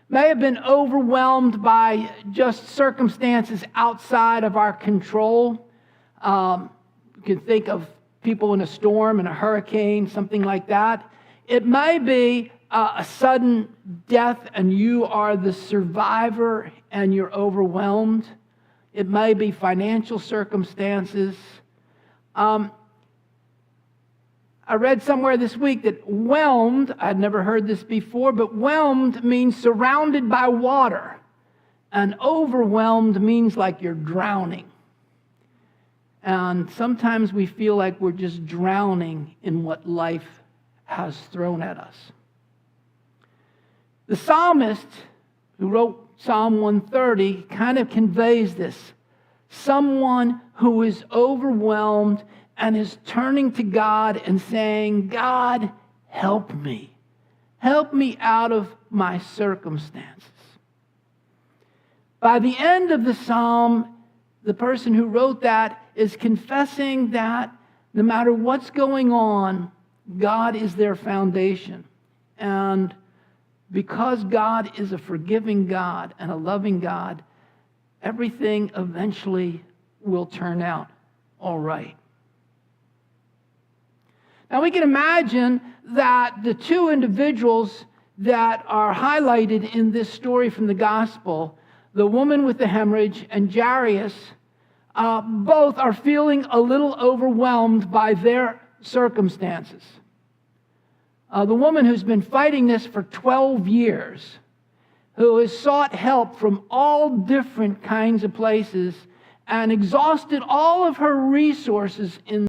may have been overwhelmed by just circumstances outside of our control. You can think of people in a storm, in a hurricane, something like that. It may be a sudden death and you are the survivor and you're overwhelmed. It may be financial circumstances. I read somewhere this week that whelmed, I'd never heard this before, but whelmed means surrounded by water. And overwhelmed means like you're drowning. And sometimes we feel like we're just drowning in what life has thrown at us. The psalmist who wrote Psalm 130 kind of conveys this. Someone who is overwhelmed and is turning to God and saying, God, help me. Help me out of my circumstances. By the end of the psalm, the person who wrote that is confessing that no matter what's going on, God is their foundation. And because God is a forgiving God and a loving God, everything eventually will turn out all right. Now we can imagine that the two individuals that are highlighted in this story from the gospel, the woman with the hemorrhage and Jairus, both are feeling a little overwhelmed by their circumstances. The woman who's been fighting this for 12 years, who has sought help from all different kinds of places and exhausted all of her resources in